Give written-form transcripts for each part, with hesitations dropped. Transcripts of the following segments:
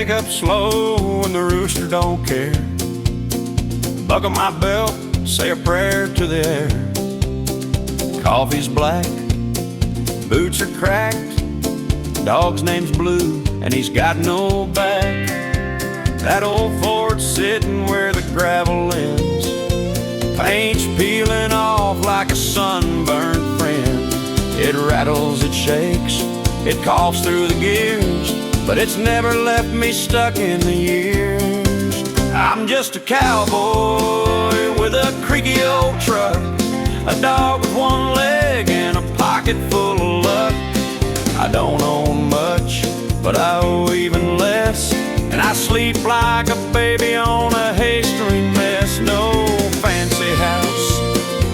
wake up slow and the rooster don't care. Buckle my belt, say a prayer to the air. Coffee's black, boots are cracked, dog's name's Blue, and he's got no back. That old Ford's sitting where the gravel ends, paint's peeling off like a sunburned friend. It rattles, it shakes, it coughs through the gears, but it's never left me stuck in the years. I'm just a cowboy with a creaky old truck, a dog with one leg and a pocket full of luck. I don't own much, but I owe even less, and I sleep like a baby on a hay string mess. No fancy house,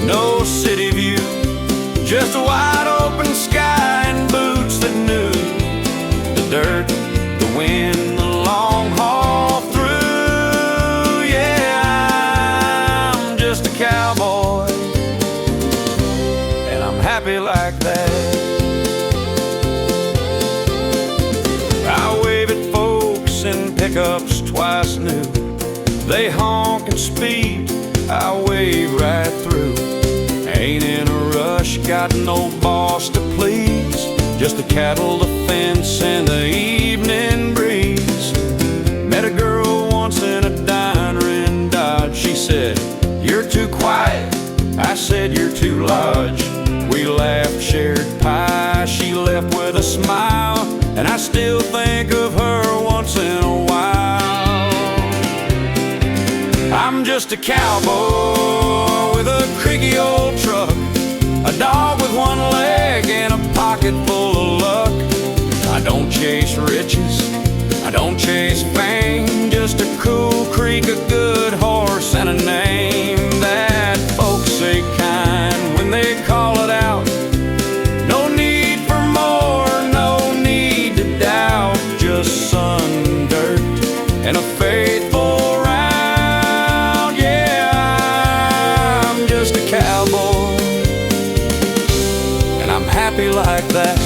no city view, just a wide open sky and boots that knew the dirt, the wind, the long haul through. Yeah, I'm just a cowboy, and I'm happy like that. I wave at folks in pickups twice new, they honk and speed, I wave right through. Ain't in a rush, got no boss to please, just the cattle, the fence, and the evening breeze. Met a girl once in a diner in Dodge. She said, "You're too quiet." I said, "You're too large." We laughed, shared pie. She left with a smile, and I still think of her once in a while. I'm just a cowboy with a creaky old truck, a dog with one leg and a pocket full of luck. I don't chase riches, I don't chase fame, just a cool creek, a good horse, and a name that folks say kind when they call it out. No need for more, no need to doubt, just sun, dirt, and a faithful round. Yeah, I'm just a cowboy, and I'm happy like that.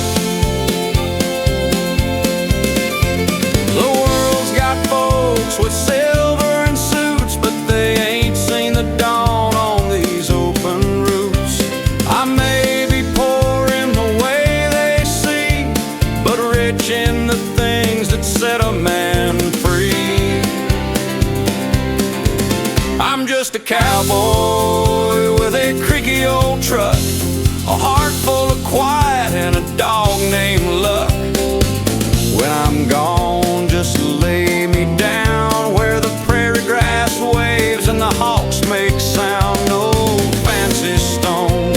The world's got folks with silver and suits, but they ain't seen the dawn on these open roofs. I may be poor in the way they see, but rich in the things that set a man free. I'm just a cowboy with a creaky old truck, a heart full of quiet, and a dog named Luck. When I'm gone, just lay me down where the prairie grass waves and the hawks make sound. No fancy stone,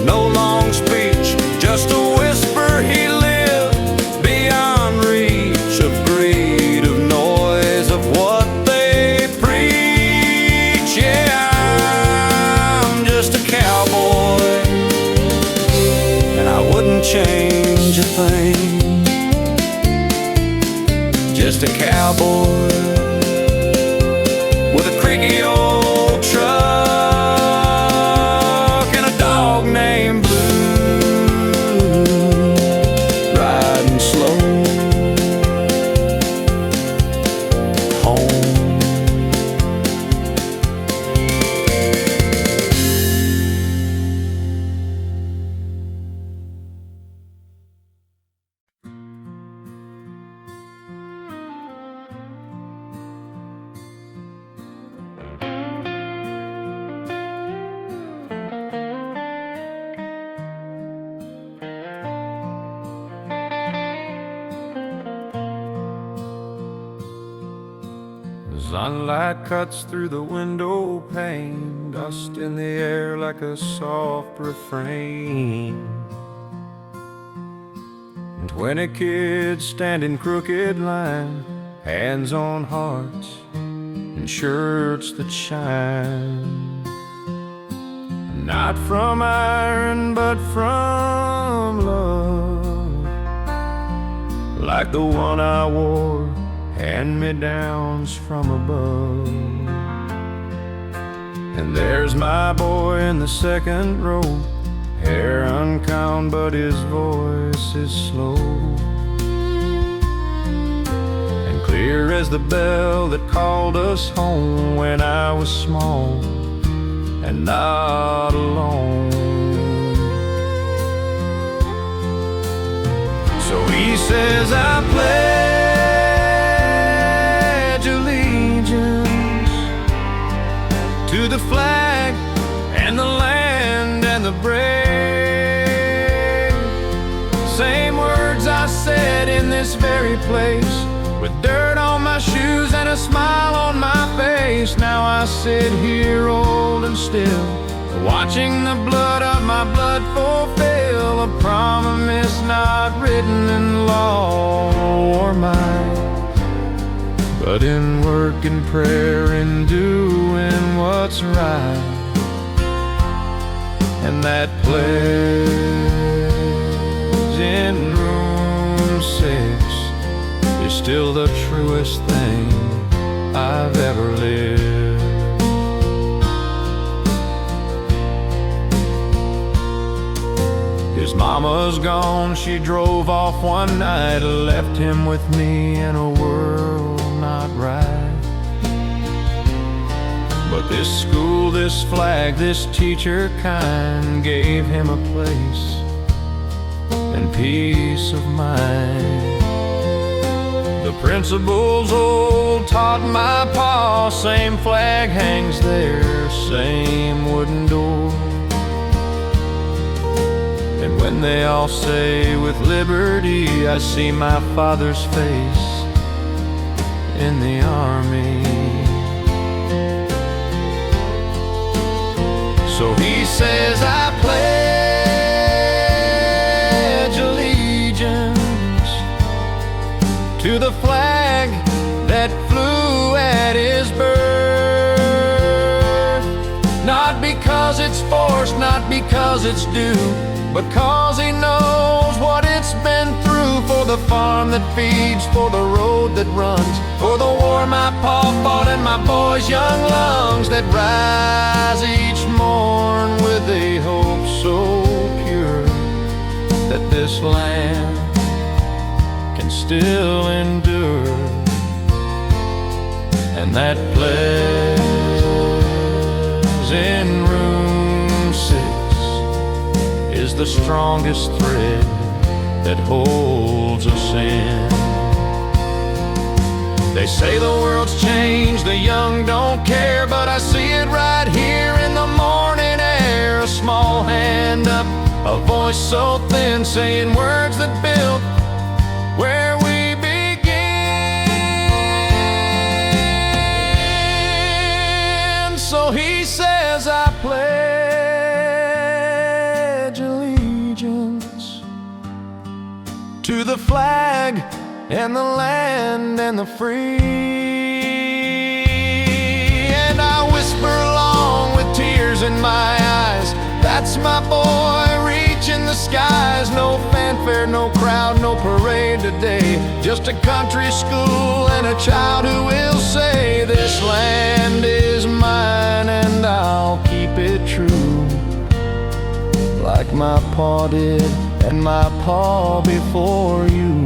no long speech, just a whisper. He lived beyond reach of greed, of noise, of what they preach. Yeah, I'm just a cowboy, and I wouldn't change a thing. Just a cowboy with a creaky old truck and a dog named Blue, riding slow home. Sunlight cuts through the window pane, dust in the air like a soft refrain. And 20 kids stand in crooked line, hands on hearts and shirts that shine. Not from iron, but from love, like the one I wore, hand-me-downs from above. And there's my boy in the second row, hair uncombed but his voice is slow, and clear clear as the bell that called us home when I was small and not alone. So he says, I pledge allegiance to the flag and the land and the brave. Same words I said in this very place, with dirt on my shoes and a smile on my face. Now I sit here old and still, watching the blood of my blood fulfill a promise not written in law or mine, but in work and prayer and doing what's right. And that pledge in room 6 is still the truest thing I've ever lived. His mama's gone, she drove off one night, left him with me in a world not right. But this school, this flag, this teacher kind gave him a place and peace of mind. The principal's old taught my pa, same flag hangs there, same wooden door. And when they all say with liberty, I see my father's face in the army. So he says, I pledge allegiance to the flag that flew at his birth. Not because it's forced, not because it's due, but cause he knows what it's been through. For the farm that feeds, for the road that runs, for the war my pa fought and my boy's young lungs that rise each morn with a hope so pure that this land can still endure. And that pledge in room 6 is the strongest thread that holds us in. They say the world's changed, the young don't care, but I see it right here in the morning air. A small hand up, a voice so thin, saying words that build where we begin. So he says, I pledge allegiance to the flag and the land and the free. And I whisper along with tears in my eyes, that's my boy reaching the skies. No fanfare, no crowd, no parade today, just a country school and a child who will say, this land is mine and I'll keep it true, like my pa did and my pa before you.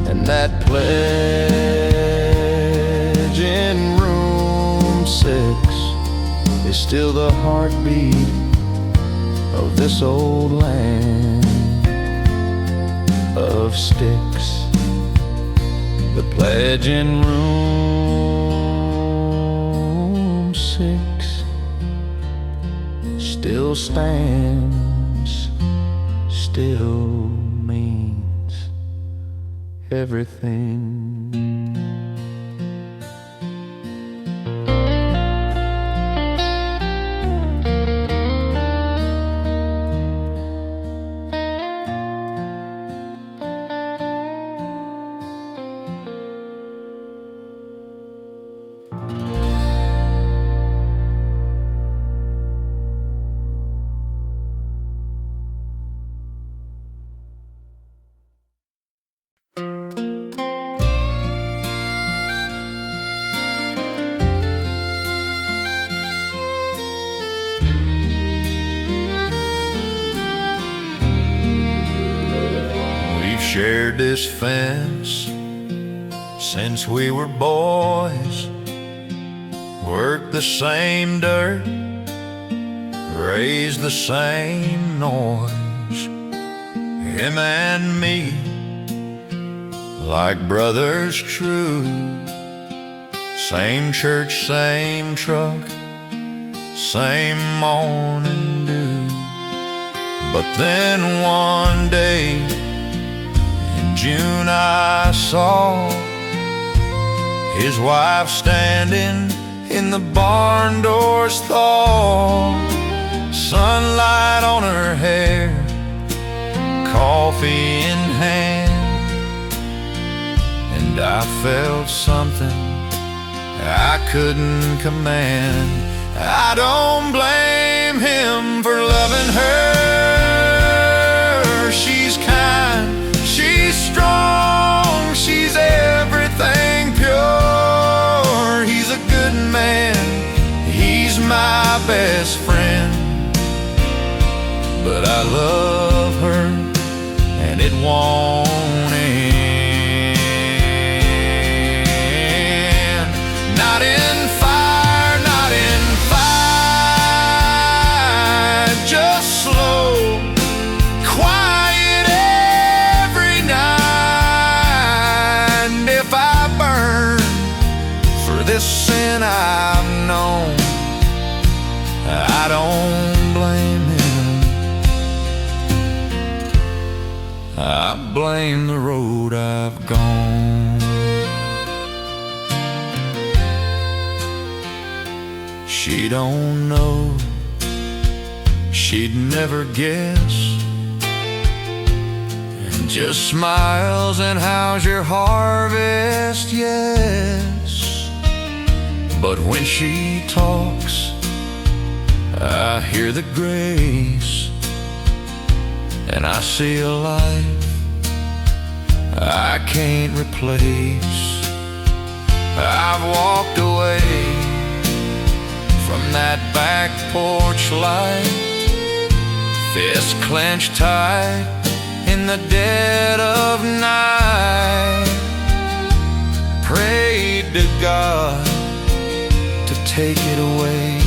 And that pledge in room 6 is still the heartbeat of this old land of sticks. The pledge in room 6 still stands, still means everything. Shared this fence since we were boys. Worked the same dirt, raised the same noise. Him and me, like brothers true. Same church, same truck, same morning dew. But then one day in June I saw his wife standing in the barn doors thaw. Sunlight on her hair, coffee in hand, and I felt something I couldn't command. I don't blame him for loving her. She's kind, she's strong, she's everything pure. He's a good man, he's my best friend. But I love her, and it won't end. Not in fire, not in fight, just slow, quiet every night. And if I burn for this sin I've known, I don't blame him. I blame the road I've gone. She don't know, she'd never guess, and just smiles and how's your harvest, yes. But when she talks, I hear the grace, and I see a life I can't replace. I've walked away from that back porch light, fist clenched tight in the dead of night. Prayed to God to take it away,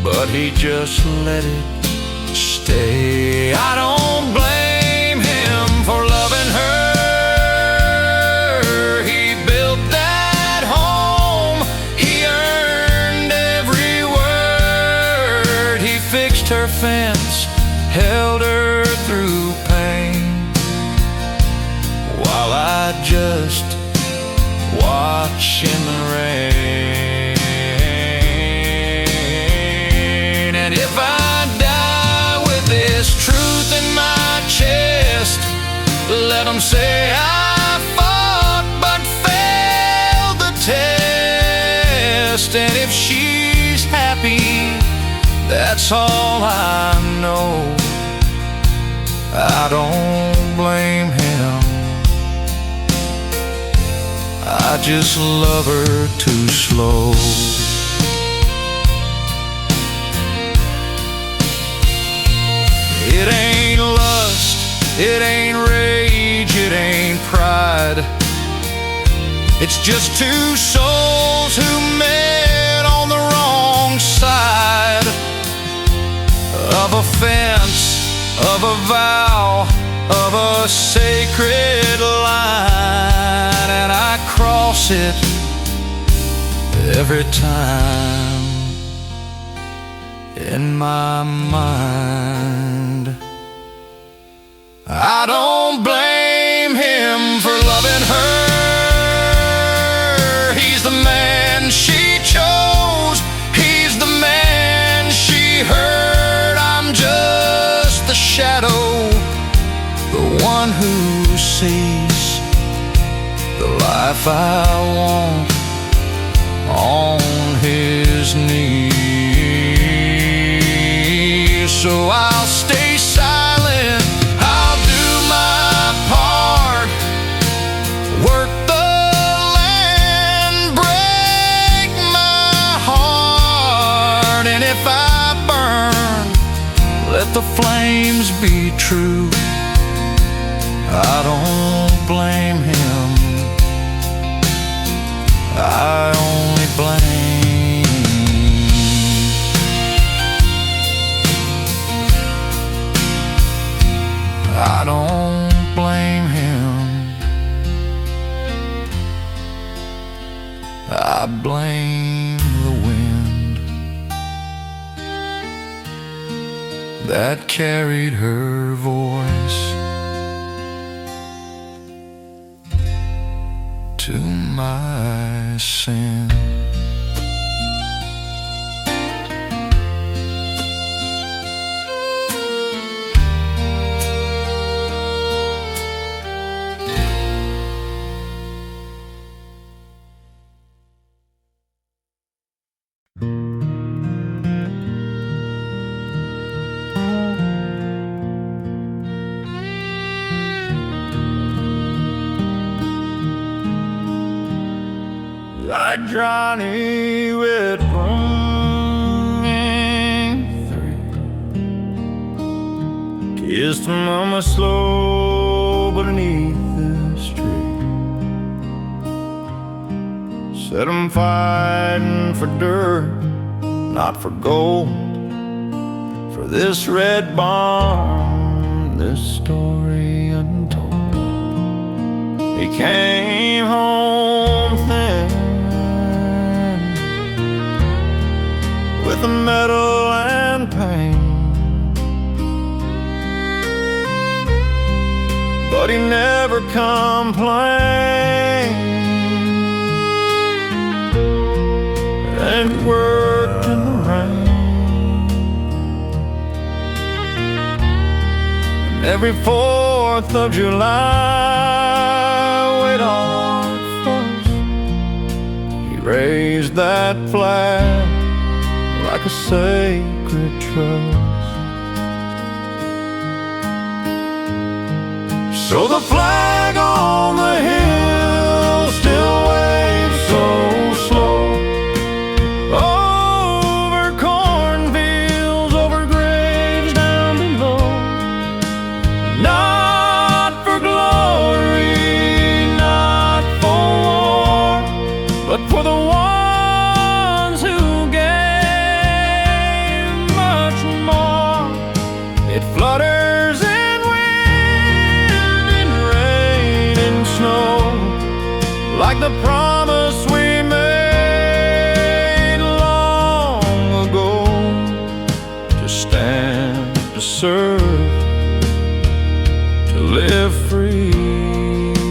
but he just let it stay. I don't blame him for loving her. He built that home, he earned every word. He fixed her fence, held her through pain, while I just watch in the rain. And if I die with this truth in my chest, let them say I fought but failed the test. And if she's happy, that's all I know. I don't blame him, I just love her too slow. It ain't lust, it ain't rage, it ain't pride. It's just two souls who met on the wrong side of a fence, of a vow, of a sacred line. And I cross it every time in my mind. I don't blame him for loving her. He's the man she chose, he's the man she heard. I'm just the shadow, the one who sees the life I want on his knees. So I'll stay silent, I'll do my part, work the land, break my heart. And if I burn, let the flames be true. I don't blame him, I only blame. I don't blame him, I blame the wind that carried her voice to my sin. Like Johnny with bringing three, kissed mama slow beneath this tree. Said I'm fighting for dirt, not for gold, for this red barn, this story untold. He came home thin, with the metal and pain, but he never complained, and he worked in the rain. And every 4th of July, wait on first, he raised that flag like a sacred trust. So the flag on the hill still waves so slow, over cornfields, over graves down below. Not for glory, not for war, but for the ones who flutters in wind, in rain, in snow, like the promise we made long ago, to stand, to serve, to live free.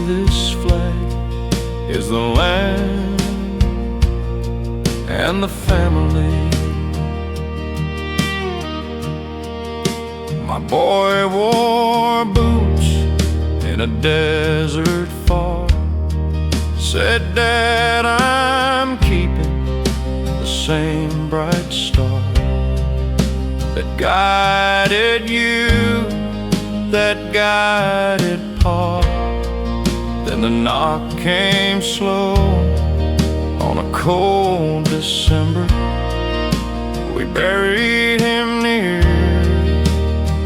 This flag is the land and the family. My boy wore boots in a desert far, said, Dad, I'm keeping the same bright star that guided you, that guided Pa. Then the knock came slow on a cold December. We buried him near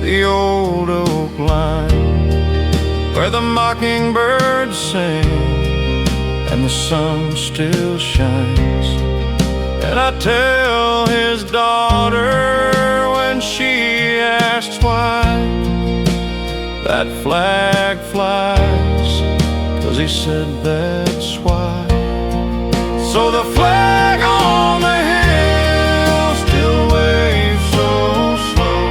the old oak line, where the mockingbirds sing and the sun still shines. And I tell his daughter when she asks why that flag flies, 'cause he said that's why. So the flag on the hill still waves so slow,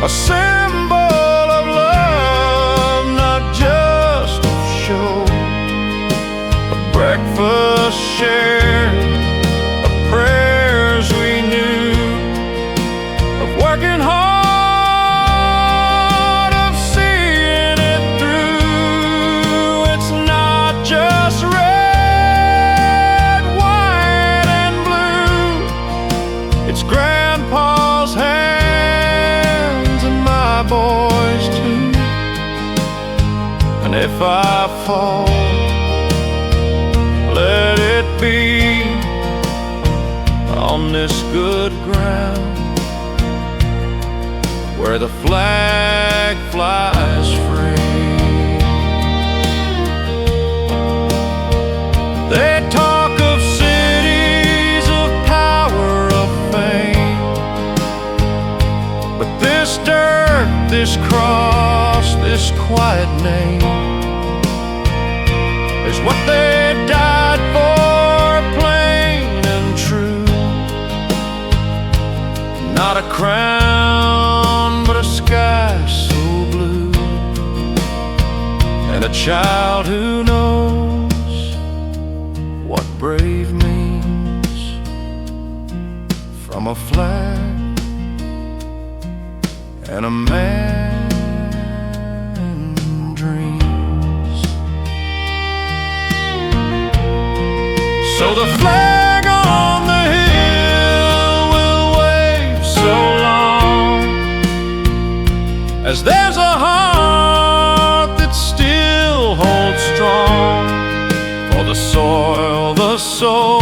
a symbol of love, not just of show. A breakfast shared, of prayers we knew, of working hard, of seeing it through. It's not just red, white, and blue. It's Grandpa's hands and my boys too. And if I fall, let it be on this good ground where the flag flies free. this quiet name is what they died for, plain and true. Not a crown, but a sky so blue, and a child who knows what brave means. From a flag and a man dreams. So the flag on the hill will wave so long as there's a heart that still holds strong for the soil, the soul,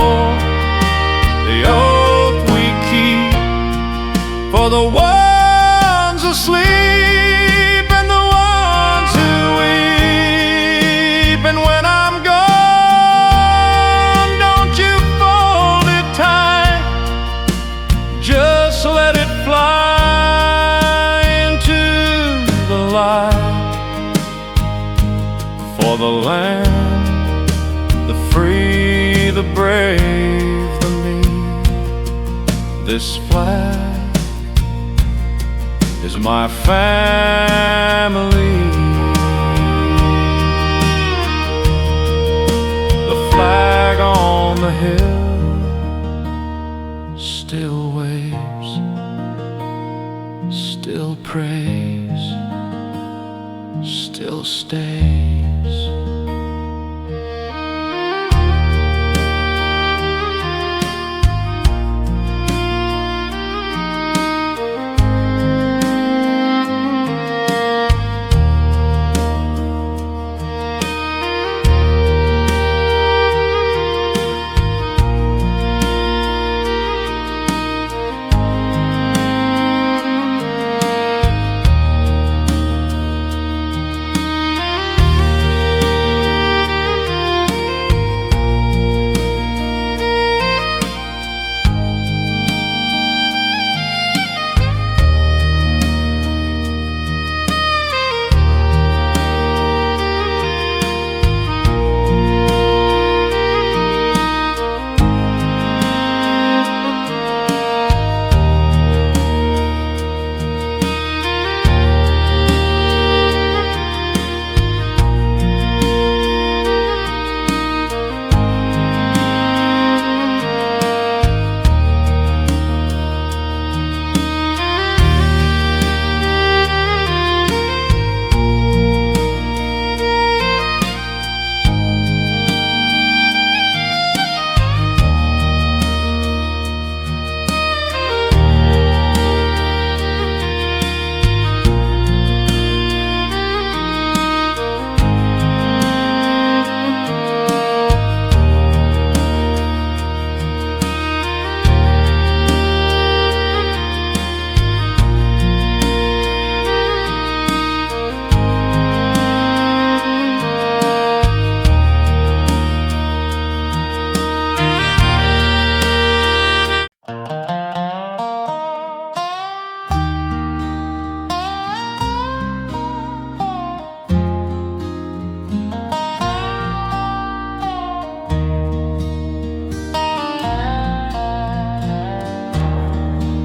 the oath we keep for the ones asleep and the ones who weep. And when I'm gone, don't you fold it tight, just let it fly into the light. For the land, the free, the brave, the meek, this flag is my family. The flag on the hill still waves, still prays, still stays.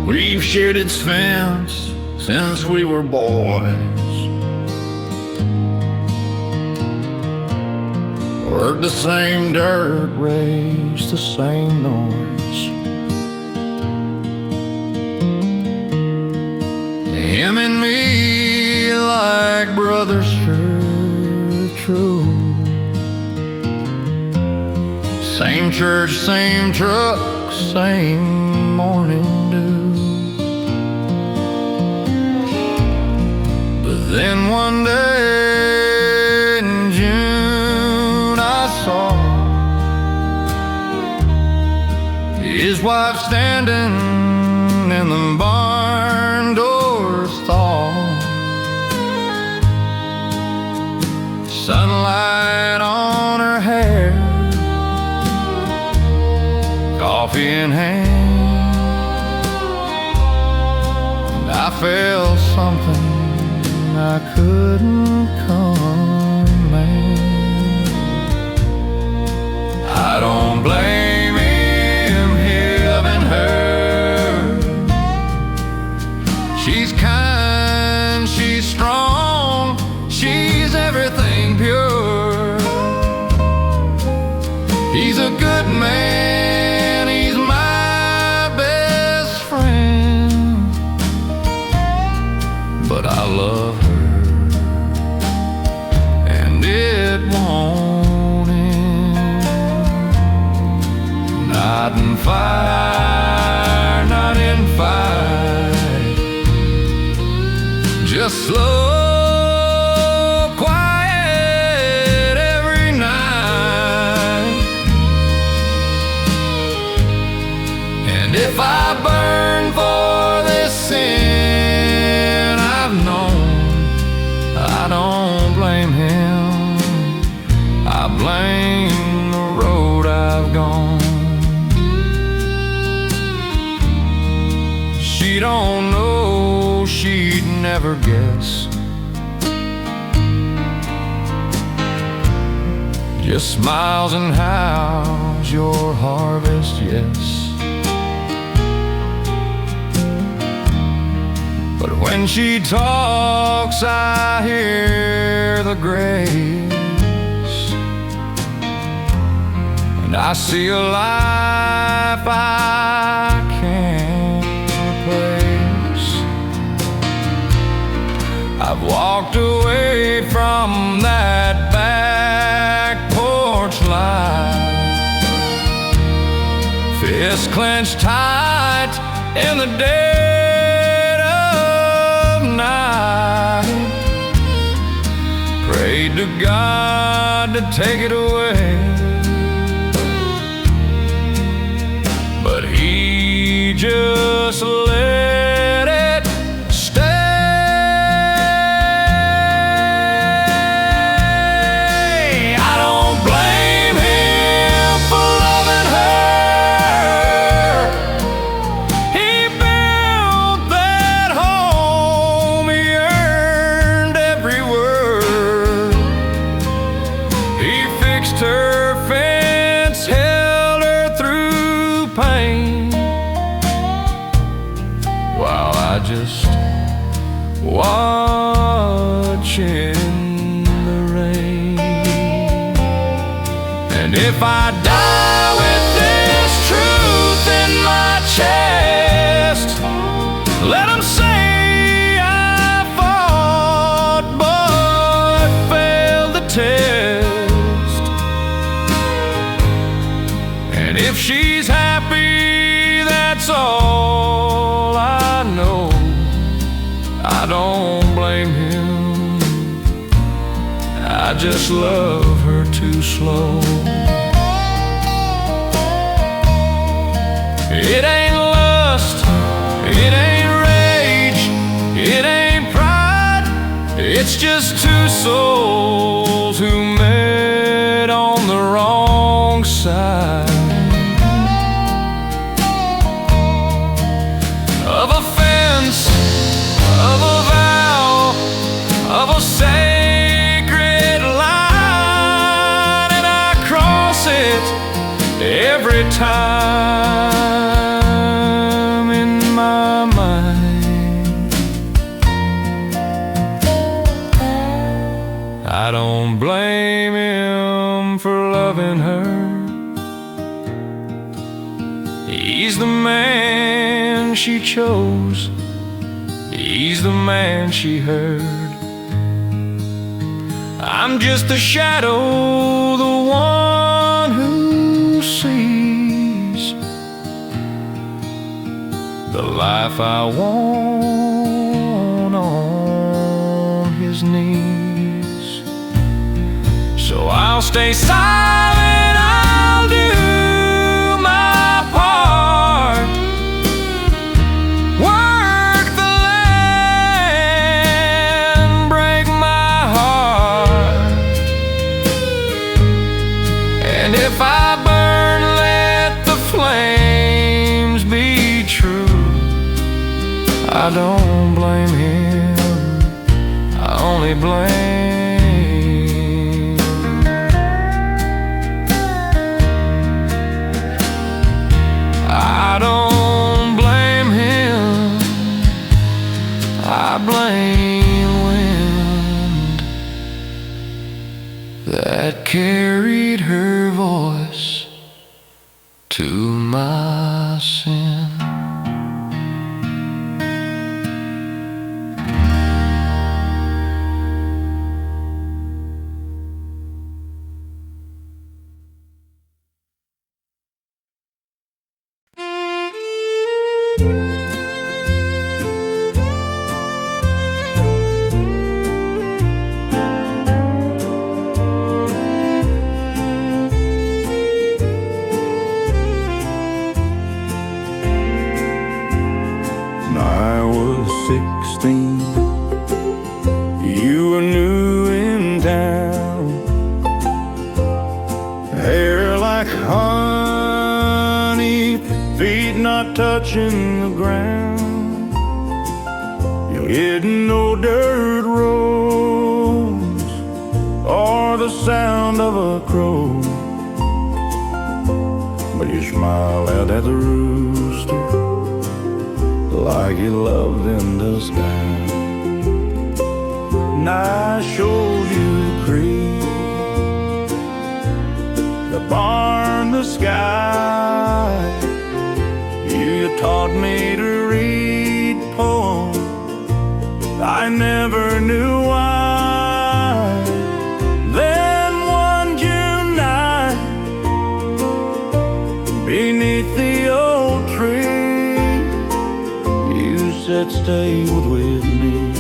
We've shared its fence since we were boys, worked the same dirt, raised the same noise. Him and me like brothers, sure true. Same church, same truck, same morning dew. Then one day in June I saw his wife standing in the barn door stall, sunlight on her hair, coffee in hand. And I felt something I couldn't command. I don't blame him having her. She's kind, she's strong, she's everything pure. He's a good man, he's my best friend, but I love her, and it won't end. Not in fire, not in fight, just slow, quiet every night. And if I burn for this sin I've known, I don't blame him, I blame the road I've gone. She don't know, she'd never guess. Just smiles and howls your harvest, yes. But when she talks, I hear the grace, and I see a life I can't replace. I've walked away from that back porch light, fist clenched tight in the dead of night. Prayed to God to take it away, but he just let it stay. I don't blame him for loving her. He built that home, he earned every word. He fixed her fence, held her through pain, while I just watch in the rain. And if I die with this truth in my chest, let 'em say I fought but failed the test. And if she's happy, that's all I know. I don't blame him, I just love her too slow. It ain't lust, it ain't rage, it ain't pride, it's just two souls who met on the wrong side of a fence, of a vow, of a sacred line, and I cross it every time in my mind. I don't blame him for loving her. He's the man she chose, he's the man she heard. I'm just the shadow, the one who sees the life I want on his knees. So I'll stay silent, I'll do my part, work the land, break my heart. And if I burn, let the flames be true. I don't blame him, I my sin. I was 16, you were new in town. Hair like honey, feet not touching the ground. You hit no dirt roads or the sound of a crow, but you smiled out at the rooster like you loved in disguise. And I showed you the creek, the barn, the sky. You taught me to read poems I never knew why. Then one June night, beneath the old tree, said stay with me,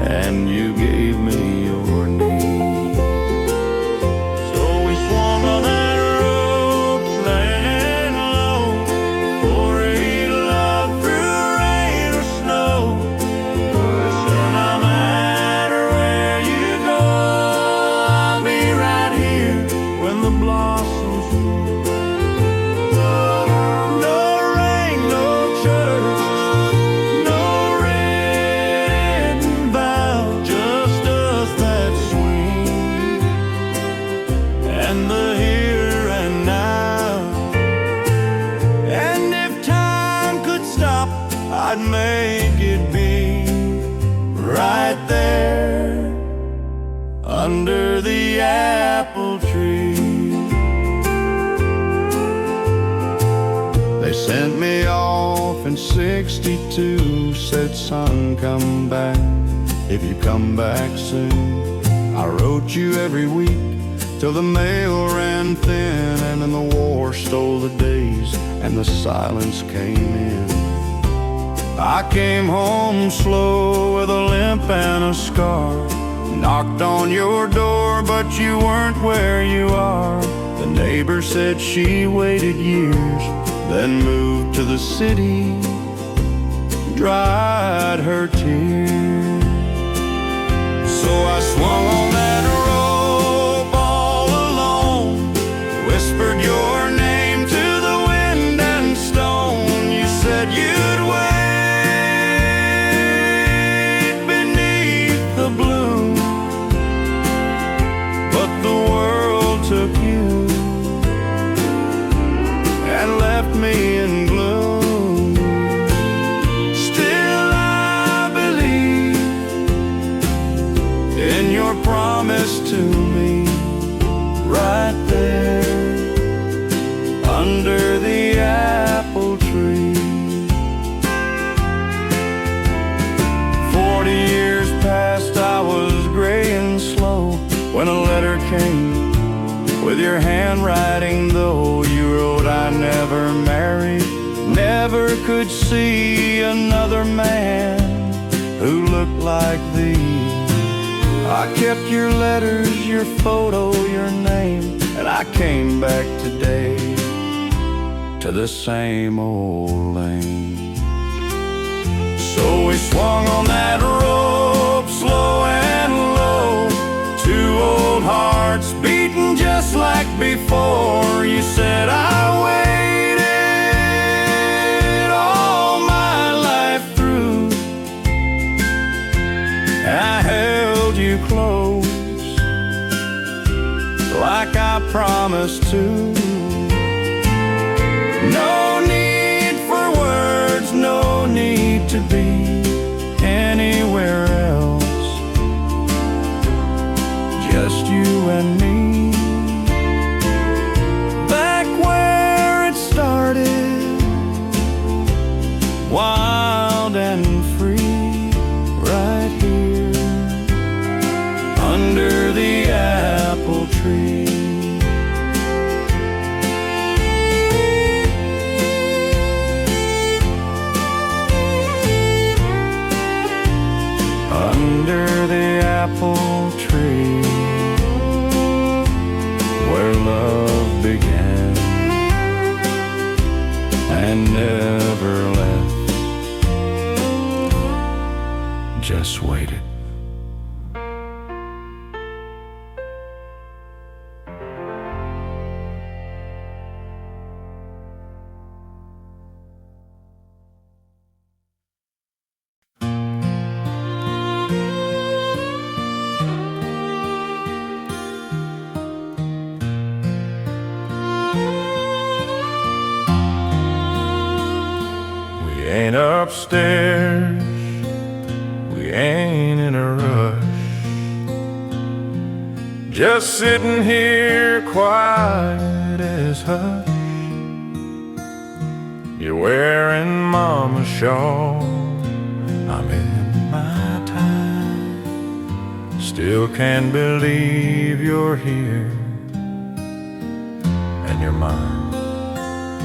and you gave me your knee. So we swung on that rope, laying low, for a love through rain or snow. Listen, no matter where you go, I'll be right here when the blossoms bloom. No rain, no church, I'd make it be right there under the apple tree. They sent me off in '62, said son, come back if you come back soon. I wrote you every week till the mail ran thin, and then the war stole the days and the silence came in. I came home slow with a limp and a scar. Knocked on your door, but you weren't where you are. The neighbor said she waited years, then moved to the city, dried her tears. So I swung on that rope all alone, whispered your name to the wind and stone. You said you'd wait took you and left me in gloom. Still I believe in your promise to me, right there under the apple tree. 40 years passed, I was gray and slow when a letter came with your handwriting, though. You wrote, I never married, never could see another man who looked like thee. I kept your letters, your photo, your name, and I came back today to the same old lane. So we swung on that rope, slow and low, two old hearts beating just like before. You said I waited all my life through, I held you close like I promised to. No need for words, no need to be anywhere else, just you and me. Back and never left, just waited. We ain't upstairs, we ain't in a rush, just sitting here quiet as hush. You're wearing mama's shawl, I'm in my time. Still can't believe you're here and you're mine.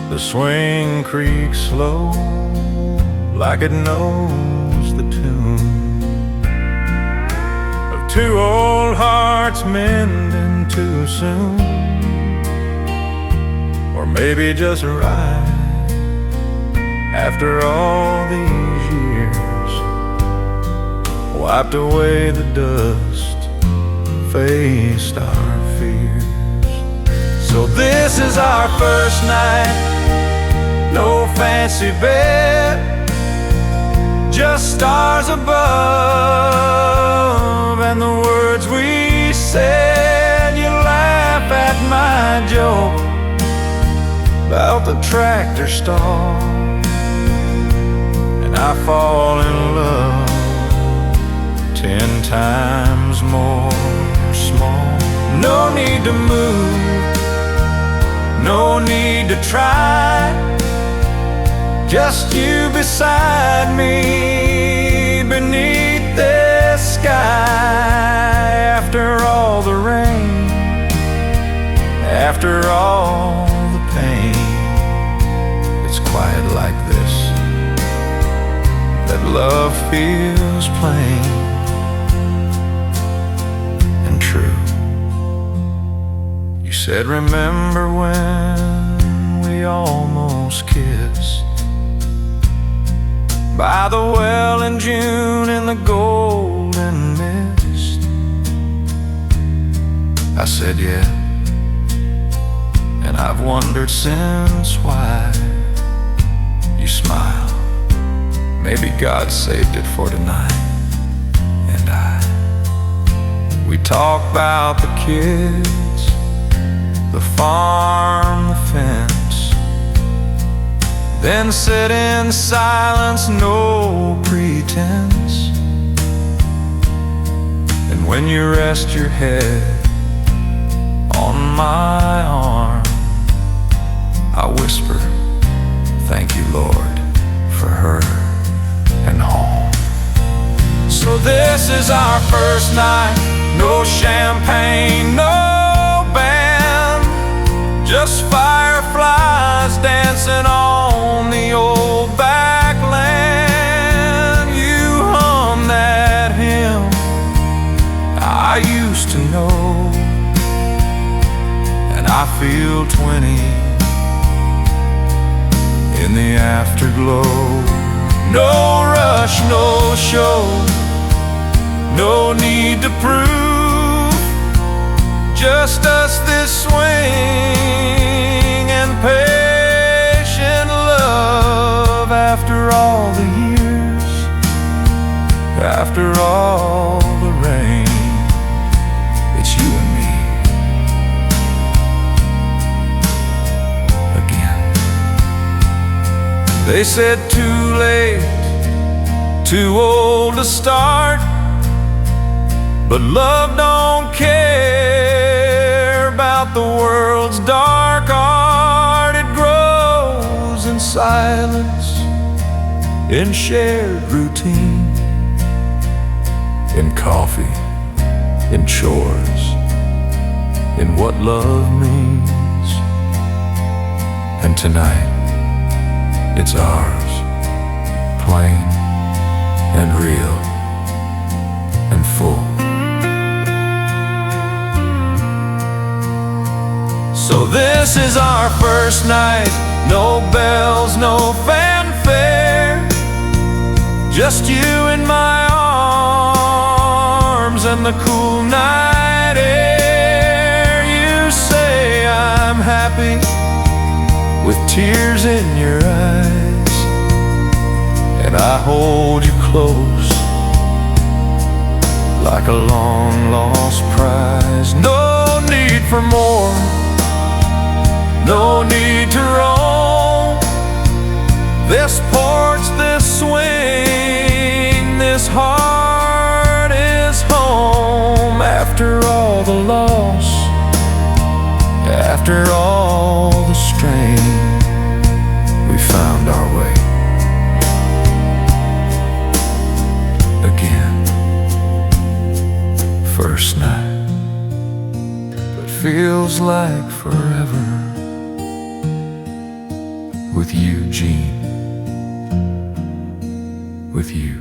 The swing creaks slow, like it knows the tune of two old hearts mending too soon. Or maybe just right after all these years, wiped away the dust, faced our fears. So this is our first night, no fancy bed, just stars above and the words we said. You laugh at my joke about the tractor stall, and I fall in love 10 times more small. No need to move, no need to try, just you beside me beneath this sky. After all the rain, after all the pain, it's quiet like this that love feels plain and true. You said, remember when we almost kissed by the well in June in the golden mist? I said, yeah, and I've wondered since why. You smile, maybe God saved it for tonight. And we talk about the kids, the farm, the fence, then sit in silence, no pretense. And when you rest your head on my arm, I whisper, thank you, Lord, for her and home. So this is our first night, no champagne, no band, just fireflies dancing on the old backland. You hum that hymn I used to know, and I feel 20 in the afterglow. No rush, no show, no need to prove, just us this swing and patient love. After all the years, after all the rain, it's you and me again. They said too late, too old to start, but love don't care about the world's dark art. It grows in silence, in shared routine, in coffee, in chores, in what love means. And tonight, it's ours, plain and real and full. So this is our first night, No bells, no fanfare, just you in my arms and the cool night air. You say I'm happy with tears in your eyes, and I hold you close like a long-lost prize. No need for more, no need to roam. This porch, this swing, this heart is home. After all the loss, after all the strain, we found our way again. First night, but feels like forever with you, Jean, with you.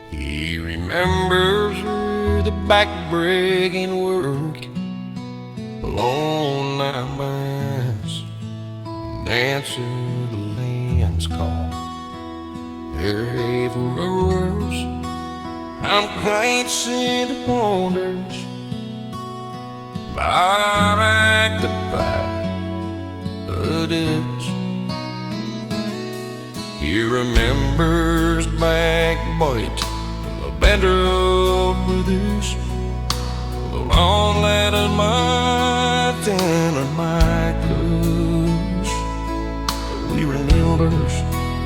He remembers the back-breaking work, long night mass, and answer the Lynn's call. Their haven roars, I'm quite sick of wonders, back to back, the ditch. He remembers backbite, the bedroom with us, the long letter marked and my clothes. He remembers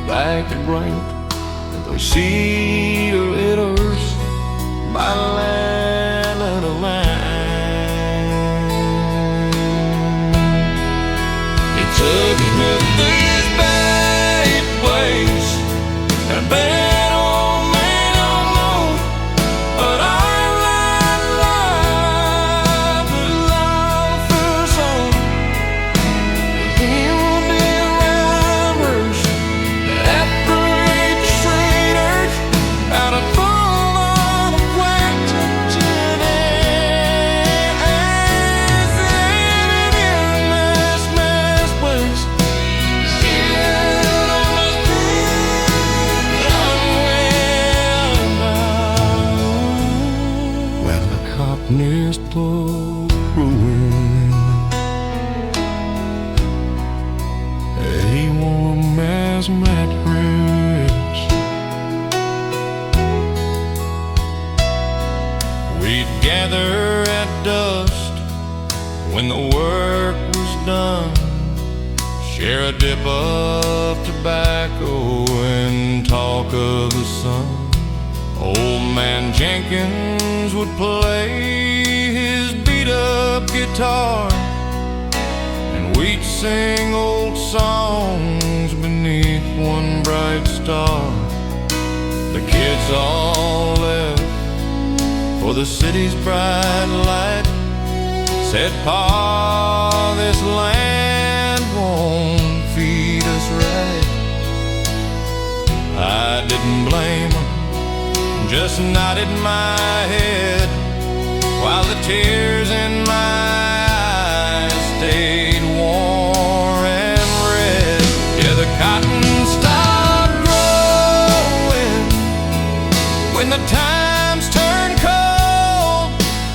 back to grind, and those sea letters by line and a line. He took me to these bad ways, and bad old man alone, but I love the love for song. He will be remembers that bridge traders out of full on a wet today. As in this mess place, when the cotton blowing, a warm as mattress, we We'd gather at dusk when the work was done, share a dip of tobacco and talk of the sun. Old man Jenkins would play his beat-up guitar, and we'd sing old songs beneath one bright star. The kids all left for the city's bright light, said, "Pa, this land won't feed us right." I didn't blame them, just nodded my head, while the tears in my eyes stayed warm and red. Yeah, the cotton stopped growing when the times turned cold,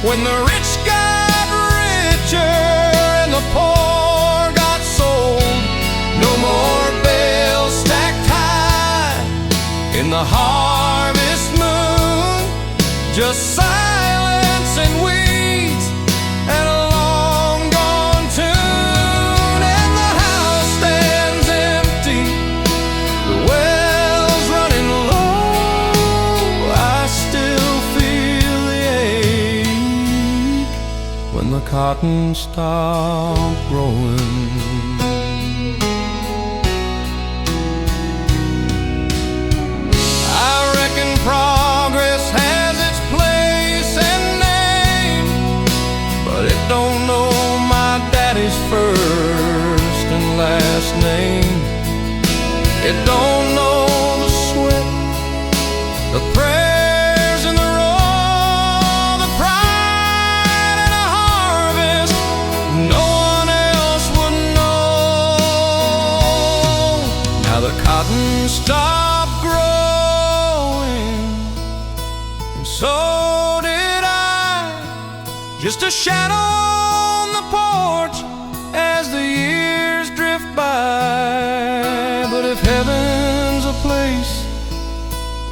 when the rich got richer and the poor got sold. No more bales stacked high in the harvest moon, just silence and weeds and a long gone tune. And the house stands empty, the well's running low. I still feel the ache when the cotton stopped growing. Progress has its place and name, but it don't know my daddy's first and last name. It don't know the sweat, the prayers and the roar, the pride and a harvest no one else would know. Now the cotton stopped growing, so did I, just a shadow on the porch as the years drift by. But if heaven's a place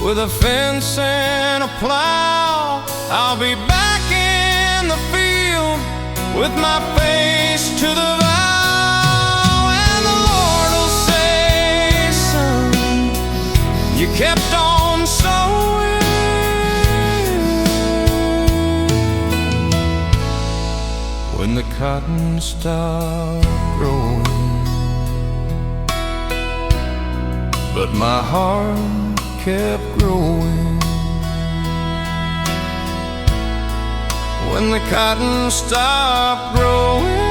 with a fence and a plow, I'll be back in the field with my face to the vow. And the Lord will say, "Son, you kept on sowing." When the cotton stopped growing, but my heart kept growing. When the cotton stopped growing,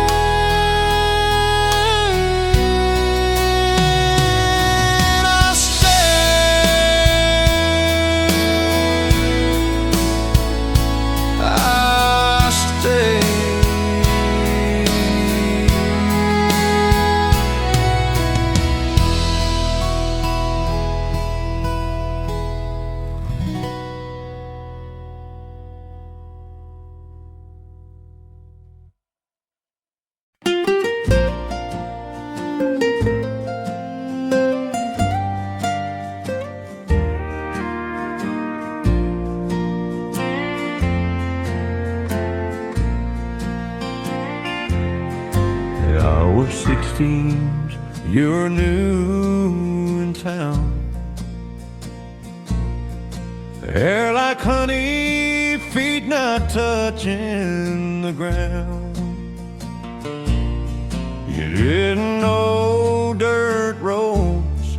I was 16, you're new in town. Hair like honey, feet not touching the ground. You didn't know dirt roads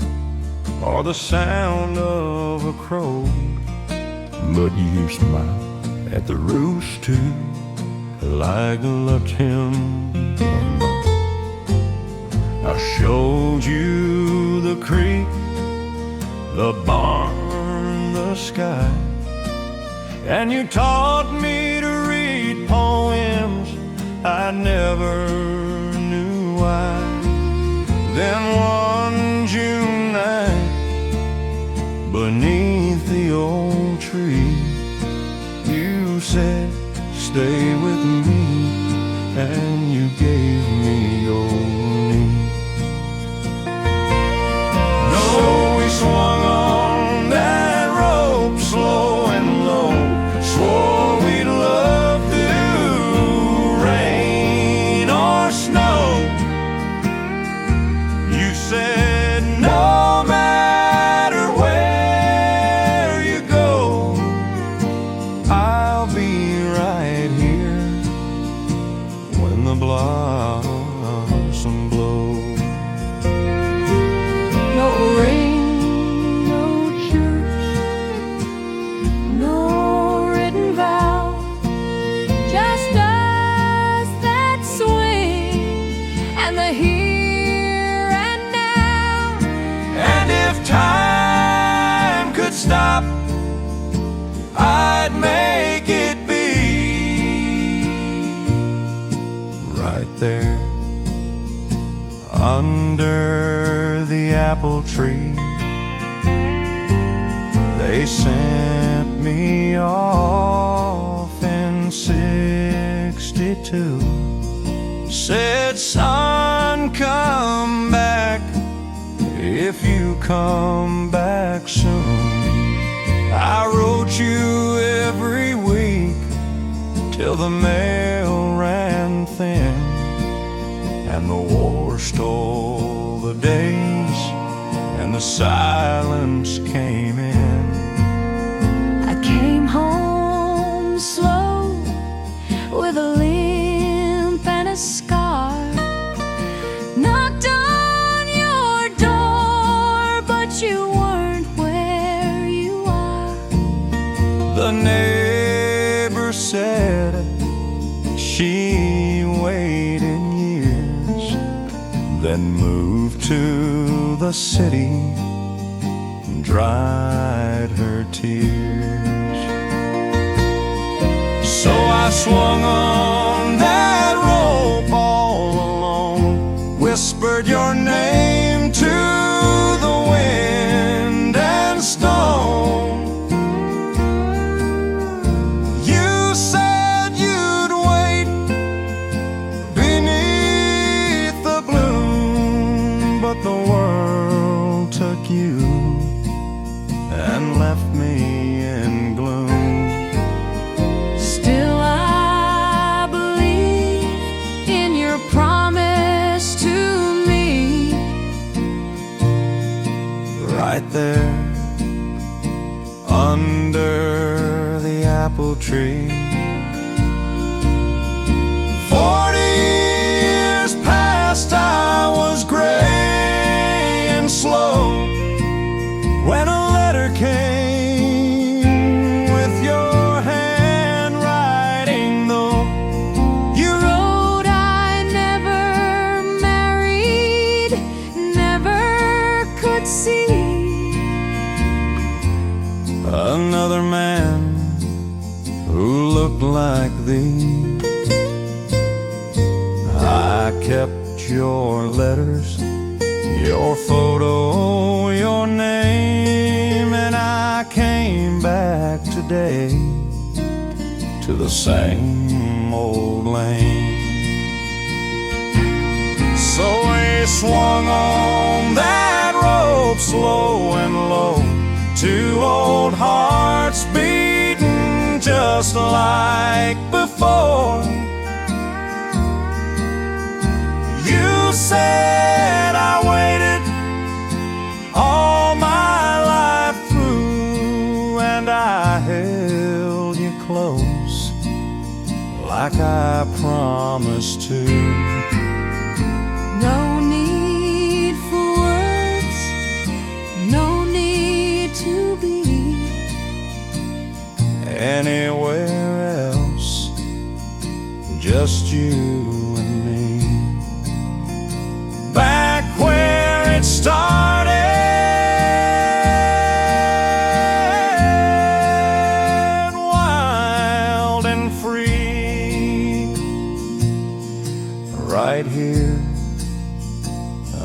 or the sound of a crow, but you smiled at the rooster like I loved him. I showed you the creek, the barn, the sky, and you taught me to read poems I never knew why. Then one June night, beneath the old tree, you said, "Stay with me," and you gave me your knee. We swung on that rope slow and low, swore we'd love right there under the apple tree. They sent me off in '62. Said, son, come back if you come back soon. I wrote you every week till the mail ran thin, and the war stole the days and the silence came in. I came home slow with a limp and a scar. Knocked on your door, but you weren't where you are. The neighbor said she waited years, then moved to the city and dried her tears. So I swung on that rope all alone, whispered your name to the wind and stone. You said you'd wait beneath the bloom, but the world took you and left me in gloom. Still I believe in your promise to me. Right there under the apple tree. 40 years past, I was gray and slow when a letter came with your handwriting, though. You wrote I never married, never could see Another man who looked like thee. I kept your letters, your photo, your name, and I came back today to the same old lane. So we swung on that rope slow and low, two old hearts beating just like before. You said I waited all my life through, and I held you close like I promised to. No need for words, no need to be anywhere else, just you and me. Back where it started, wild and free. Right here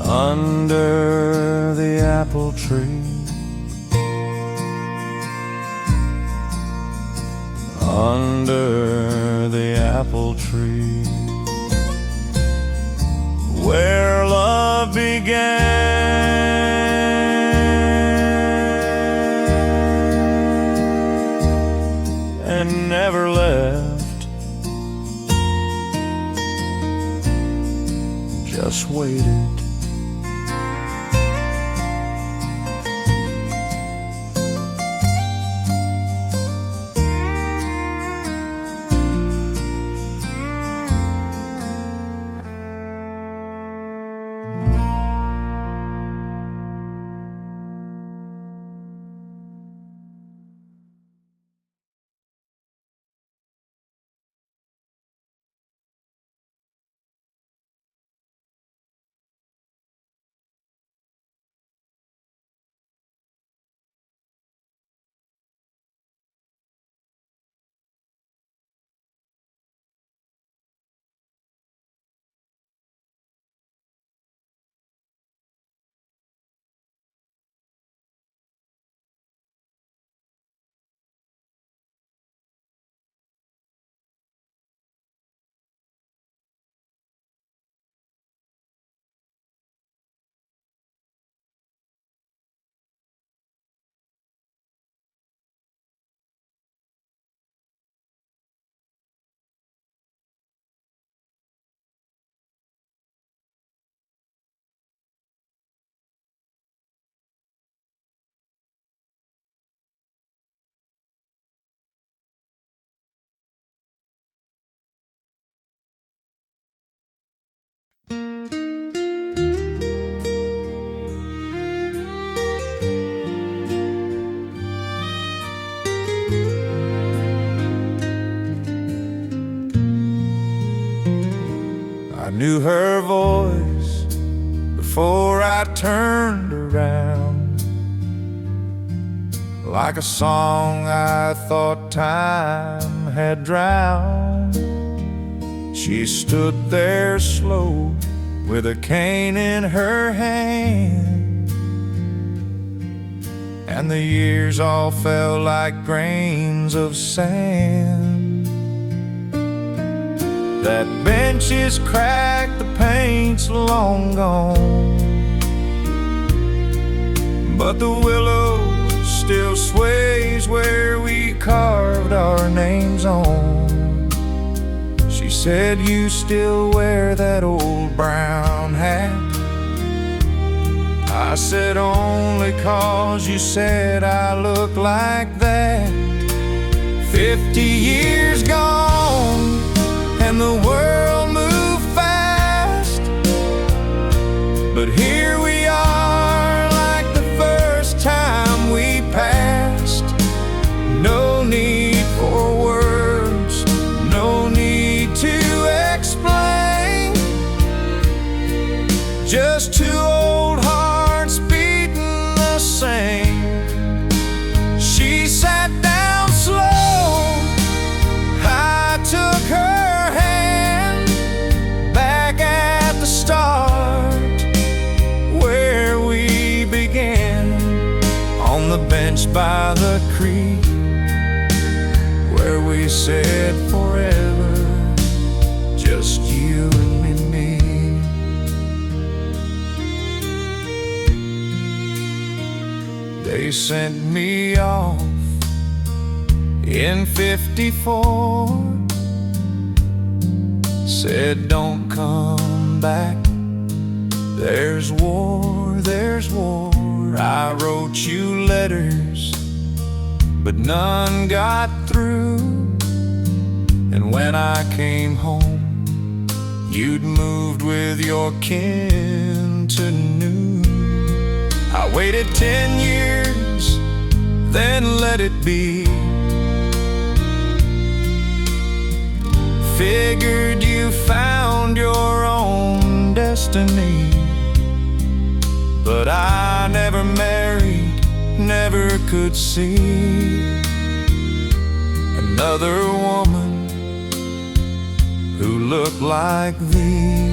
under the apple tree. Under the apple tree, where love began and never left, just waited. I knew her voice before I turned around, like a song I thought time had drowned. She stood there slow with a cane in her hand, and the years all fell like grains of sand. That bench is cracked, the paint's long gone, but the willow still sways where we carved our names on. She said, "You still wear that old brown hat?" I said, "Only 'cause you said I look like that." 50 years gone and the world moved fast, but here we are like the first time we passed. No need for words, no need to explain, just two old hearts beating the same. She sat down slow, I took her hand, back at the start where we began, on the bench by the creek where we said forever, just you and me. They sent me off in '54, said don't come back, there's war, there's war. I wrote you letters, but none got through, and when I came home, you'd moved with your kin to New. I waited 10 years, then let it be. Figured you found your own destiny, but I never married, never could see another woman who looked like thee.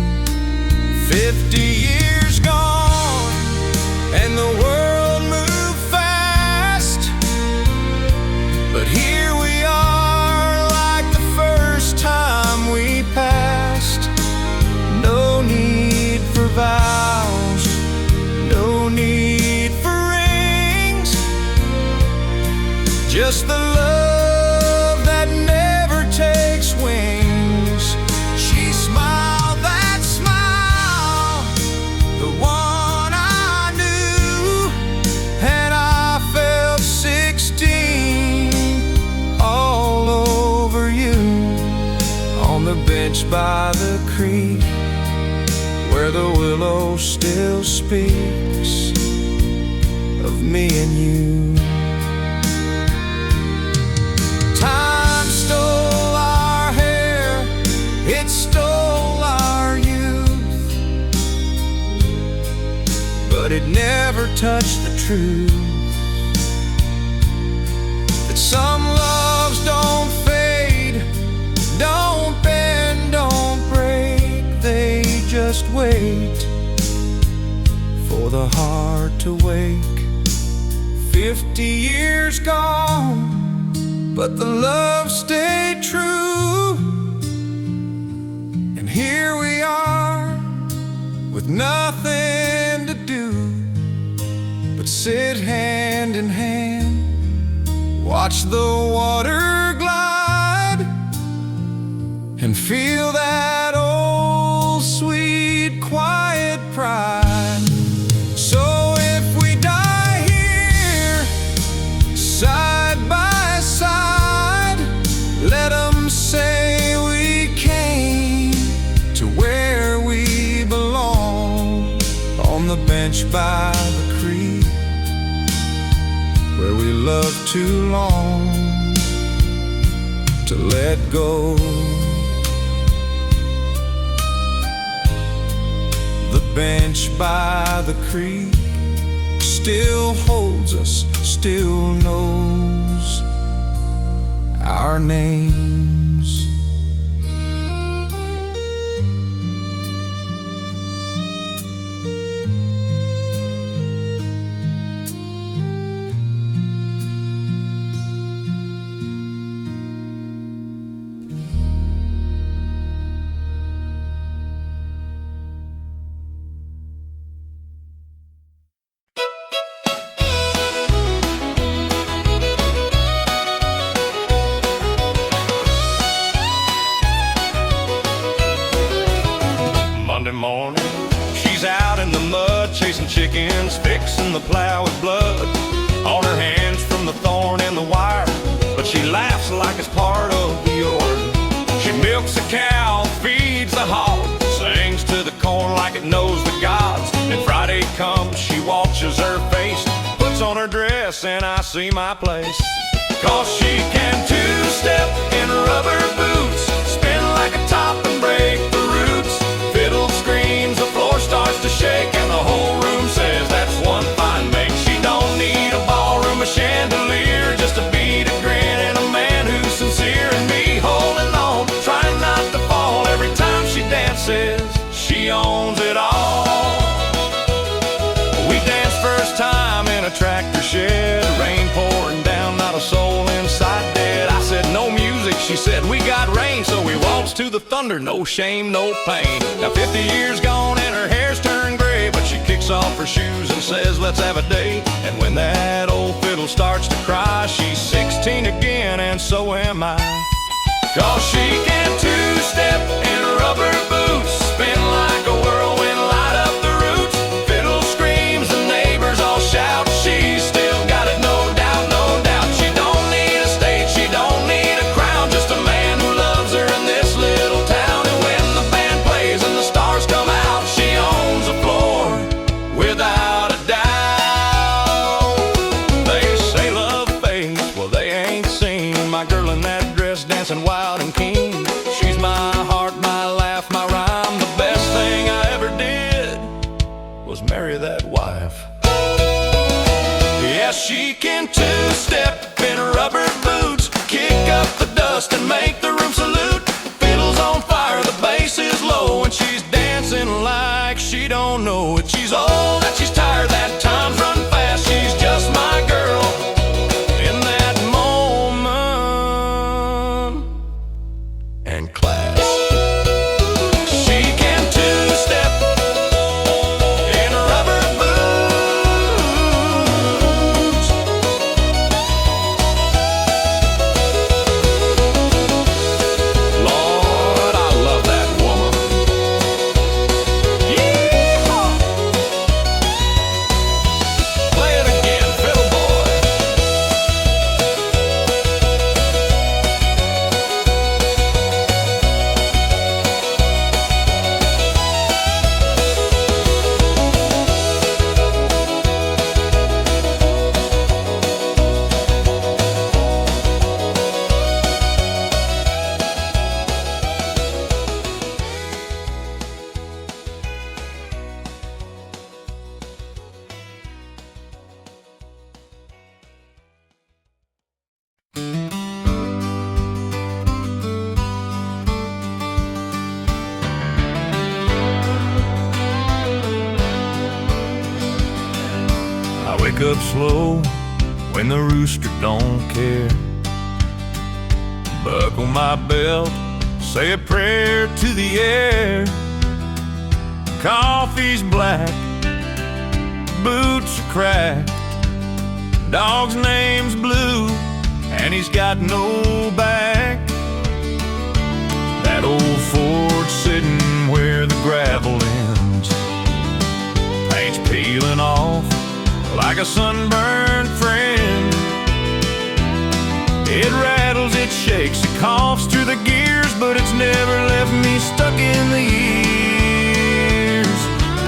50 years gone and the world moved fast, but here we are like the first time we passed. No need for vows, no need for rings, just the love that never takes wings. She smiled that smile, the one I knew, and I felt 16 all over you, on the bench by the creek where the willow still speaks of me and you. Time stole our hair, it stole our youth, but it never touched the truth that some loves don't fade, don't bend, don't break, they just wait for the heart to wake. 50 years gone, but the love stayed true, and here we are with nothing to do but sit hand in hand, watch the water glide, and feel that old sweet quiet pride. So if we die here side by side, let 'em say we came to where we belong, on the bench by the creek where we loved too long to let go. bench by the creek still holds us, still knows our names. Monday morning, she's out in the mud, chasing chickens, fixing the plow with blood on her hands from the thorn in the wire. But she laughs like it's part of the order. She milks a cow, feeds the hog, sings to the corn like it knows the gods. And Friday comes, she washes her face, puts on her dress, and I see my place. 'Cause she can two-step in rubber boots, spin like a top and break the roots. Fiddle screams, the floor starts to shake, and the whole room says that's one fine make. She don't need a ballroom, a chandelier, just a beat, a grin, and a man who's sincere. And me holding on, trying not to fall every time she dances. She owns it all. We danced first time in a tractor shed, rain pouring down, not a soul inside dead. I said no music, she said we got rain, so we waltzed to the thunder, no shame, no pain. Now 50 years gone and her hair's turned gray, but she kicks off her shoes and says let's have a day. And when that old fiddle starts to cry, she's 16 again, and so am I. 'Cause she can two-step in rubber boots, spin like a whirlwind, light up the roots. Fiddle screams, the neighbors all shout, she's still got it, no doubt, no doubt. She don't need a stage, she don't need a crown, just a man who loves her in this little town. And when the band plays and the stars come out, she owns the floor without a doubt. They say love fades, well they ain't seen my girl in that dress dancing wild and keen. She's my heart, my laugh, my rhyme. The best thing I ever did was marry that wife. Yeah, she can two-step in rubber boots, kick up the dust and make the room salute. Fiddle's on fire, the bass is low, and she's dancing like she don't know it. She's old and she's tired, that time's run fast. She's just my girl in that moment and class. She can two-step in rubber boots. Lord, I love that woman. Yeehaw! Play it again, fiddle boy. I wake up slow when the rooster don't care. Buckle my belt, say a prayer to the air. Coffee's black, boots are cracked, dog's name's Blue, and he's got no back. That old Ford sitting where the gravel ends, paint's peeling off like a sunburned friend. It rattles, it shakes, it coughs through the gears, but it's never left me stuck in the years.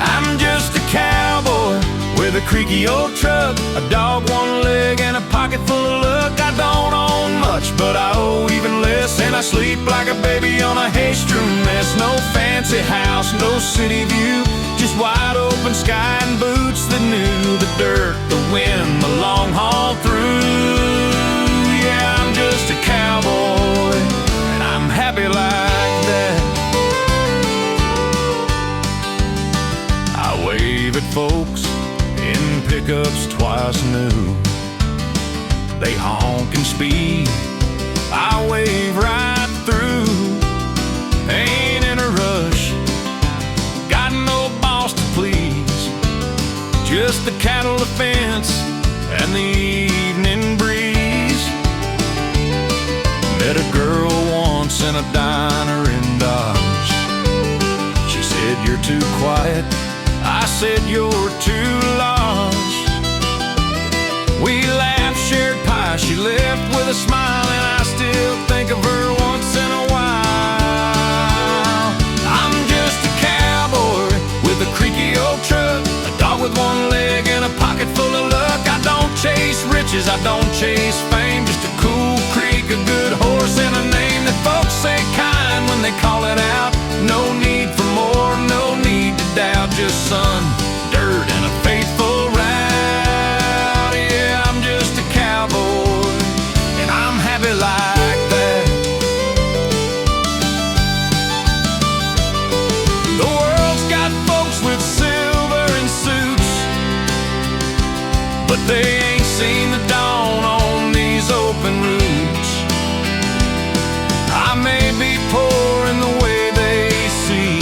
I'm just a cowboy with a creaky old truck, a dog, one leg, and a pocket full of luck. I don't own much, but I owe even less, and I sleep like a baby on a hay strewn mess. No fancy house, no city view, just wide open sky and boots that knew the dirt, the wind, the long haul through. Yeah, I'm just a cowboy, and I'm happy like that. I wave at folks in pickups twice new. They honk and speed, I wave right through. Ain't in a rush, got no boss to please, just the cattle fence and the evening breeze. Met a girl once in a diner in Dodge. She said, "You're too quiet." I said, "You're too lost." We laughed, shared pie, she left with a smile, and I still think of her once in a while. I'm just a cowboy with a creaky old truck, a dog with one leg and a pocket full of luck. I don't chase riches, I don't chase fame, just a cool creek, a good horse, and a name that folks say kind when they call it out. No need for more, no need to doubt, just sun, dirt, and a faithful route. Yeah, I'm just a cowboy, and I'm happy like that. The world's got folks with silver and suits, but they ain't seen the dawn on these open routes. I may be poor in the way they see,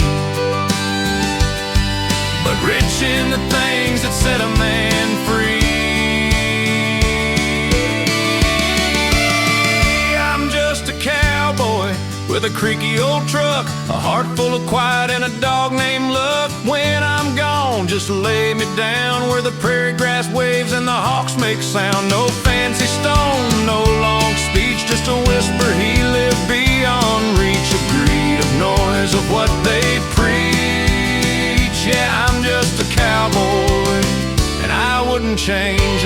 but rich in the things that set a man free. I'm just a cowboy with a creaky old truck, a heart full of quiet, and a dog named Luck. When I'm gone, just lay me down where the prairie grass waves and the hawks make sound. No fancy stone, no long speech, just a whisper. He lived beyond reach of greed, of noise, of what they preach. Yeah, I'm just a cowboy, and I wouldn't change